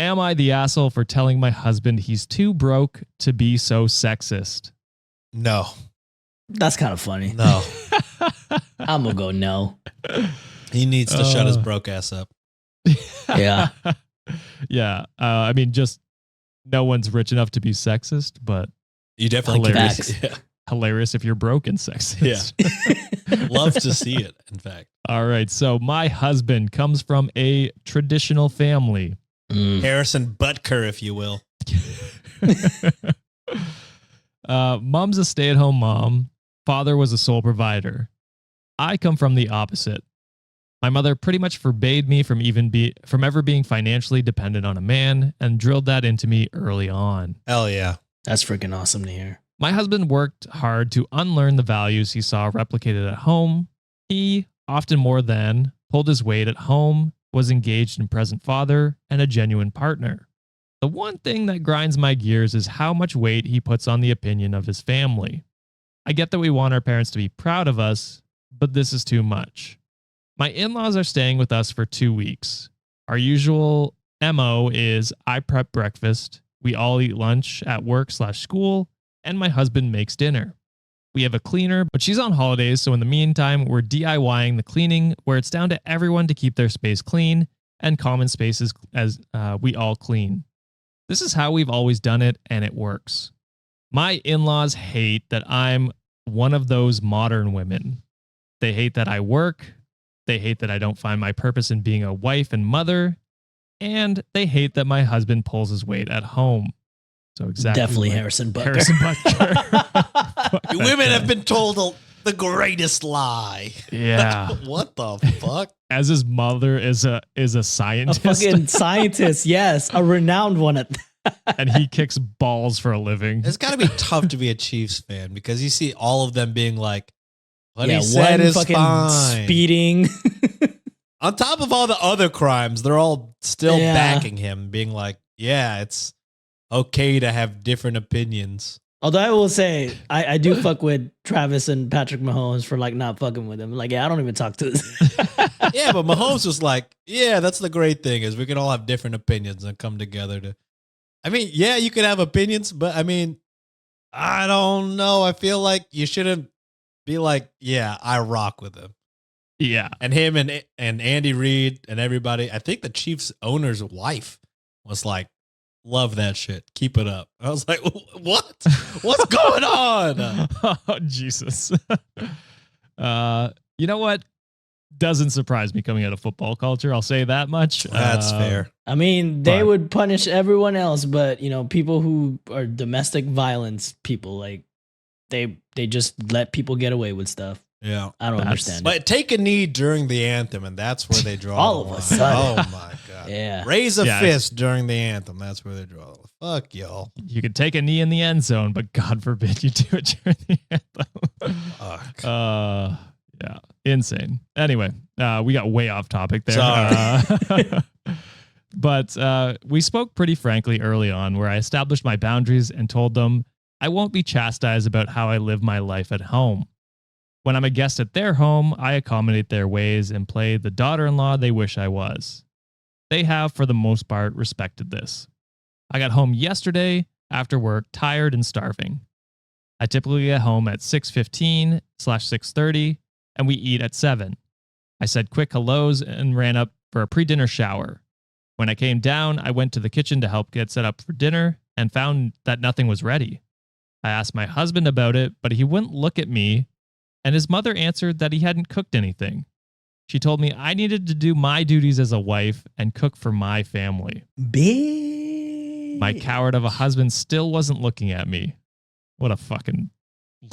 am I the asshole for telling my husband he's too broke to be so sexist? No. That's kind of funny. No. I'm going to go no. He needs to shut his broke ass up. Yeah. Yeah. I mean, just no one's rich enough to be sexist, but You definitely hilarious. can. Yeah. Hilarious if you're broke and sexist. Yeah. Love to see it, in fact. All right. So my husband comes from a traditional family. Harrison Butker, if you will. Mom's a stay-at-home mom. Father was a sole provider. I come from the opposite. My mother pretty much forbade me from ever being financially dependent on a man and drilled that into me early on. Hell yeah. That's freaking awesome to hear. My husband worked hard to unlearn the values he saw replicated at home. He, often more than, pulled his weight at home, was engaged and present father, and a genuine partner. The one thing that grinds my gears is how much weight he puts on the opinion of his family. I get that we want our parents to be proud of us, but this is too much. My in-laws are staying with us for 2 weeks. Our usual MO is I prep breakfast, we all eat lunch at work/school, and my husband makes dinner. We have a cleaner, but she's on holidays, so in the meantime, we're DIYing the cleaning where it's down to everyone to keep their space clean and common spaces as we all clean. This is how we've always done it, and it works. My in-laws hate that I'm one of those modern women. They hate that I work. They hate that I don't find my purpose in being a wife and mother. And they hate that my husband pulls his weight at home. So exactly. Definitely like Harrison Butker. Harrison Butker. Women have been told the greatest lie. Yeah. What the fuck? As his mother is a A scientist. fucking scientist, yes. A renowned one at And he kicks balls for a living. It's got to be tough to be a Chiefs fan because you see all of them being like, what yeah, he said one is fucking fine. speeding. On top of all the other crimes, they're all still Yeah. backing him, being like, yeah, it's okay to have different opinions. Although I will say, I do fuck with Travis and Patrick Mahomes for like not fucking with him. Like, yeah, I don't even talk to this. Yeah, but Mahomes was like, yeah, that's the great thing is we can all have different opinions and come together to. I mean, yeah, you can have opinions, but I mean, I don't know. I feel like you shouldn't be like, yeah, I rock with him. Yeah. And him and Andy Reid and everybody. I think the Chiefs owner's wife was like, love that shit. Keep it up. I was like, what? What's going on? Oh, Jesus. You know what? Doesn't surprise me coming out of football culture. I'll say that much. That's fair. I mean, they But- would punish everyone else, but you know, people who are domestic violence people, like they just let people get away with stuff. Yeah. I don't understand. But take a knee during the anthem, and that's where they draw All the of a line. sudden. Oh, my God. Yeah. Raise a Yeah. fist during the anthem. That's where they draw the line. Fuck y'all. You could take a knee in the end zone, but God forbid you do it during the anthem. Fuck. Yeah, insane. Anyway, we got way off topic there. Sorry. But we spoke pretty frankly early on where I established my boundaries and told them I won't be chastised about how I live my life at home. When I'm a guest at their home, I accommodate their ways and play the daughter-in-law they wish I was. They have, for the most part, respected this. I got home yesterday after work, tired and starving. I typically get home at 6:15/6:30, and we eat at 7. I said quick hellos and ran up for a pre-dinner shower. When I came down, I went to the kitchen to help get set up for dinner and found that nothing was ready. I asked my husband about it, but he wouldn't look at me, and his mother answered that he hadn't cooked anything. She told me I needed to do my duties as a wife and cook for my family. Big. My coward of a husband still wasn't looking at me. What a fucking...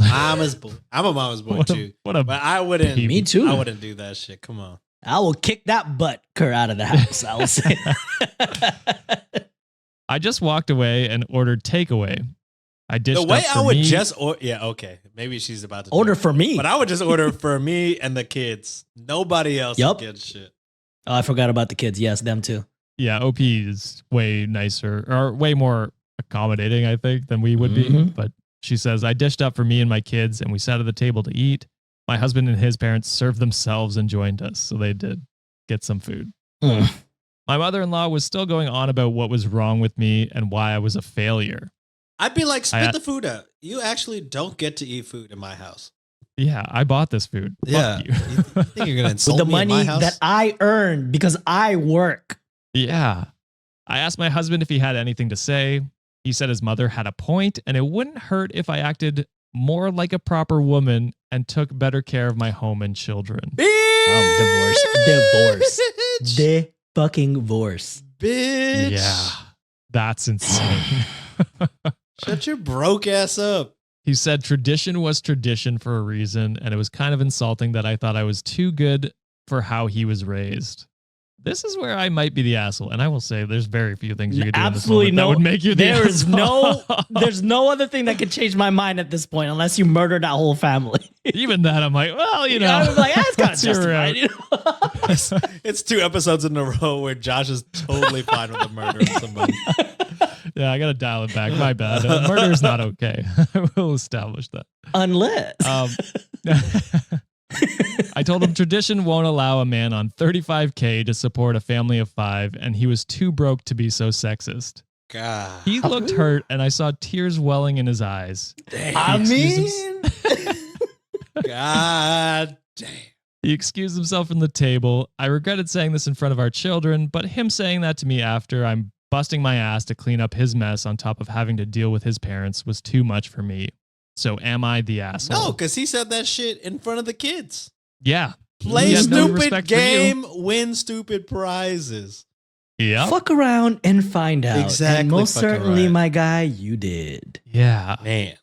Mama's boy. I'm a mama's boy, too. What a But I wouldn't. baby. Me too. I wouldn't do that shit. Come on. I will kick that butt cur out of the house. I will say. I just walked away and ordered takeaway. I dished The way up for I would me. just yeah, okay. Maybe she's about to do Order it. for me. But I would just order for me and the kids. Nobody else Yup. gets shit. Oh, I forgot about the kids. Yes, them too. Yeah, OP is way nicer or way more accommodating, I think, than we would be. Mhm. But she says, I dished up for me and my kids, and we sat at the table to eat. My husband and his parents served themselves and joined us, so they did get some food. Mm. My mother-in-law was still going on about what was wrong with me and why I was a failure. I'd be like, spit the food out. You actually don't get to eat food in my house. Yeah, I bought this food. Yeah. Fuck you. You think you're going to insult With the me in my money house? that I earned because I work. Yeah. I asked my husband if he had anything to say. He said his mother had a point and it wouldn't hurt if I acted more like a proper woman and took better care of my home and children. Divorce. The fucking divorce. Bitch. Yeah, that's insane. Shut your broke ass up. He said tradition was tradition for a reason, and it was kind of insulting that I thought I was too good for how he was raised. This is where I might be the asshole, and I will say there's very few things you could do Absolutely in this moment that would make you the There is asshole. there's no other thing that could change my mind at this point unless you murder that whole family. Even that, I'm like, well, you know. I'm like, that's kind of Let's hear justified. it. You know? It's 2 episodes in a row where Josh is totally fine with the murder of somebody. Yeah, I got to dial it back. My bad. Murder is not okay. We'll establish that. Unless. I told him tradition won't allow a man on $35K to support a family of 5, and he was too broke to be so sexist. God. He looked hurt, and I saw tears welling in his eyes. I mean, God damn. He excused himself from the table. I regretted saying this in front of our children, but him saying that to me after I'm busting my ass to clean up his mess on top of having to deal with his parents was too much for me. So am I the asshole? No, because he said that shit in front of the kids. Yeah. Play He had no stupid respect for you. game, win stupid prizes. Yeah. fuck around and find out. Exactly, And most fucking certainly, right. my guy, you did. Yeah. Man.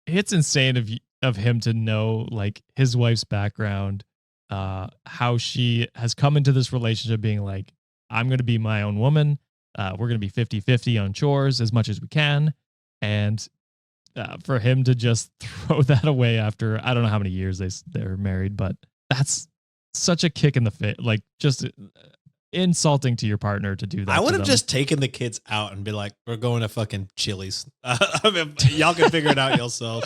It's insane of him to know like his wife's background, how she has come into this relationship being like, I'm going to be my own woman. We're going to be 50-50 on chores as much as we can. And for him to just throw that away after, I don't know how many years they're married, but that's such a kick in the face. Like just insulting to your partner to do that. I would to have them. just taken the kids out and be like, we're going to fucking Chili's. I mean, y'all can figure it out yourselves.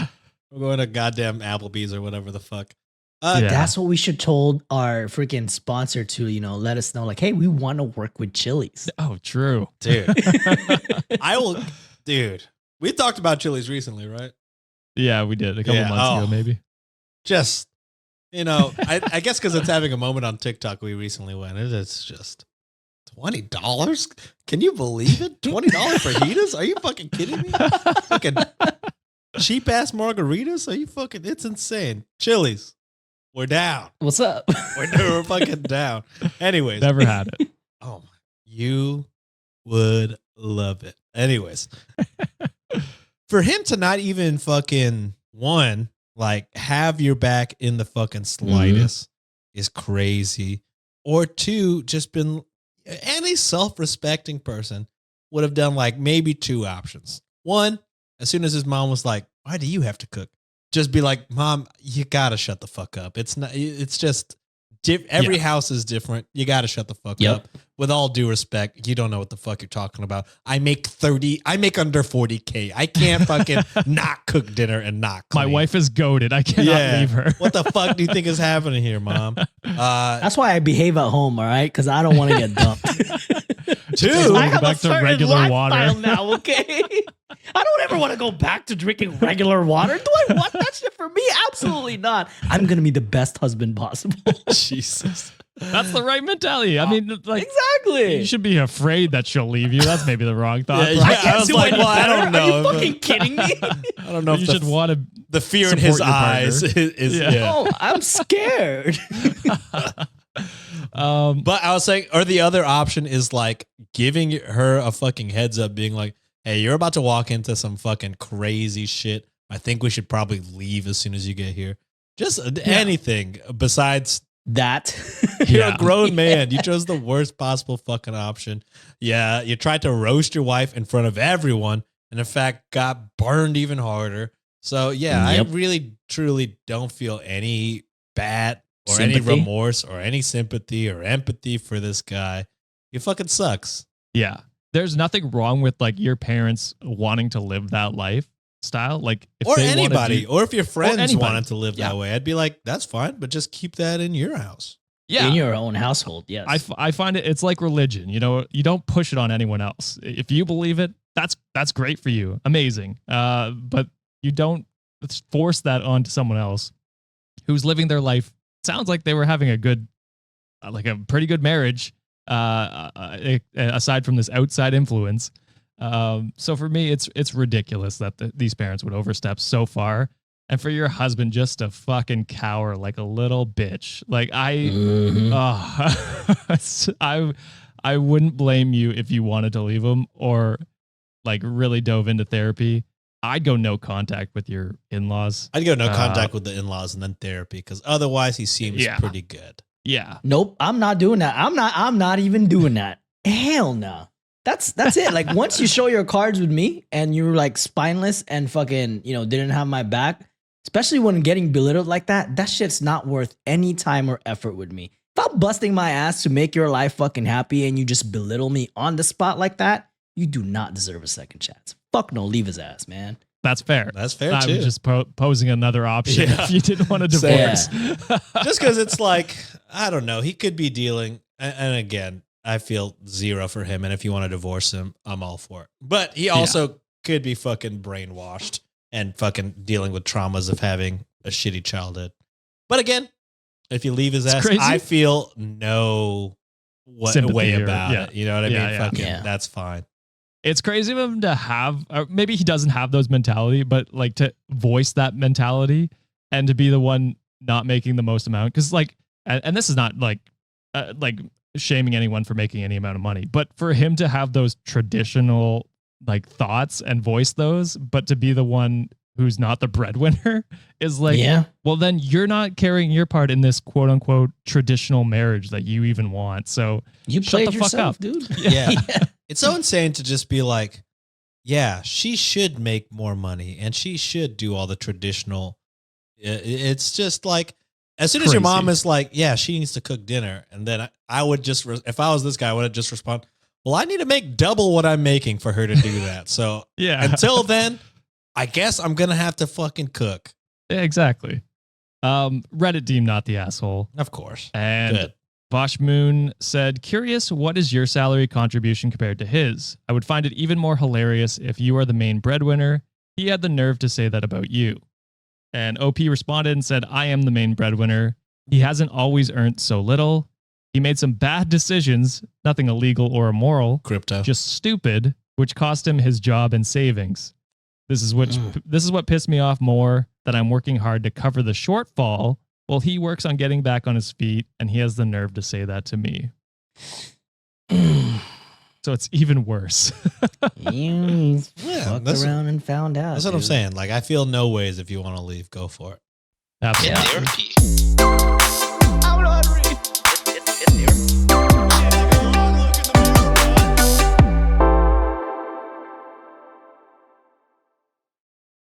We're going to goddamn Applebee's or whatever the fuck. Yeah. That's what we should told our freaking sponsor to, let us know, like, hey, we want to work with Chili's. Oh, true. Dude. Dude. We talked about Chili's recently, right? Yeah, we did a couple months ago, maybe. Just, I guess because it's having a moment on TikTok, we recently went. It's just $20? Can you believe it? $20 for fajitas? Are you fucking kidding me? Fucking cheap ass margaritas? Are you fucking? It's insane. Chili's, we're down. What's up? We're fucking down. Anyways, Never had it. oh, you would love it. Anyways, for him to not even fucking have your back in the fucking slightest is crazy. Or 2, just been any self-respecting person would have done like maybe 2 options. 1, as soon as his mom was like, why do you have to cook? Just be like, Mom, you gotta shut the fuck up. It's not, it's just every house is different. You gotta shut the fuck up. With all due respect, you don't know what the fuck you're talking about. I make under 40K. I can't fucking not cook dinner and not clean. My wife is goated. I cannot leave her. What the fuck do you think is happening here, Mom? That's why I behave at home, all right? Because I don't want to get dumped. 2, I go back to regular water now, okay? I don't ever want to go back to drinking regular water. Do I want that shit for me? Absolutely not. I'm going to be the best husband possible. Jesus. That's the right mentality. I mean, like, Exactly. you should be afraid that she'll leave you. That's maybe the wrong thought. Yeah, but I can't was do like, any well, I better. don't know. Are you fucking kidding me? I don't know if you should want to. the fear in his support your partner. eyes is Yeah. Oh, I'm scared. But I was saying, or the other option is like giving her a fucking heads up, being like, hey, you're about to walk into some fucking crazy shit. I think we should probably leave as soon as you get here. Just anything besides That. you're a grown man. You chose the worst possible fucking option. Yeah, you tried to roast your wife in front of everyone, and in fact got burned even harder. So yeah, Yep. I really truly don't feel any bad or Sympathy? any remorse or any sympathy or empathy for this guy. He fucking sucks. Yeah. There's nothing wrong with like your parents wanting to live that lifestyle. Like if Or they wanna anybody. do- Or if your friends anybody. wanted to live Yeah. that way, I'd be like, that's fine, but just keep that in your house. Yeah. In your own household, yes. I find it's like religion. You know, you don't push it on anyone else. If you believe it, that's great for you. Amazing. But you don't force that onto someone else who's living their life. Sounds like they were having a good, like a pretty good marriage, aside from this outside influence. So for me, it's ridiculous that these parents would overstep so far. And for your husband just to fucking cower like a little bitch. Like I wouldn't blame you if you wanted to leave him or like really dove into therapy. I'd go no contact with your in-laws. I'd go no contact with the in-laws and then therapy because otherwise he seems pretty good. Yeah. Nope, I'm not doing that. I'm not even doing that. Hell no. That's it. Like once you show your cards with me and you're like spineless and fucking, didn't have my back, especially when getting belittled like that, that shit's not worth any time or effort with me. If I'm busting my ass to make your life fucking happy and you just belittle me on the spot like that, you do not deserve a second chance. Fuck no, leave his ass, man. That's fair. That's fair I'm too. just posing another option if you didn't want to divorce. Just because it's like, I don't know, he could be dealing, and again, I feel zero for him. And if you want to divorce him, I'm all for it. But he also could be fucking brainwashed and fucking dealing with traumas of having a shitty childhood. But again, if you leave his ass, crazy. I feel no way about it. You know what I mean? Fucking, that's fine. It's crazy of him to have, or maybe he doesn't have those mentality, but like to voice that mentality and to be the one not making the most amount. Cause like, and this is not like shaming anyone for making any amount of money, but for him to have those traditional like thoughts and voice those, but to be the one who's not the breadwinner is like, well, then you're not carrying your part in this quote unquote traditional marriage that you even want. So you shut played the fuck yourself, up, dude. Yeah. It's so insane to just be like, yeah, she should make more money and she should do all the traditional. It's just like, as soon as your mom is like, yeah, she needs to cook dinner. And then I would just, if I was this guy, I would just respond, well, I need to make double what I'm making for her to do that. So until then, I guess I'm going to have to fucking cook. Yeah, exactly. Reddit deemed not the asshole. Of course. And good. Bosch Moon said, curious, what is your salary contribution compared to his? I would find it even more hilarious if you are the main breadwinner. He had the nerve to say that about you. And OP responded and said, I am the main breadwinner. He hasn't always earned so little. He made some bad decisions, nothing illegal or immoral. Crypto. Just stupid, which cost him his job and savings. This is what pissed me off more, that I'm working hard to cover the shortfall while he works on getting back on his feet, and he has the nerve to say that to me. So it's even worse. You fucked around and found out. That's what I'm saying. Like, I feel no ways if you want to leave, go for it. Absolutely.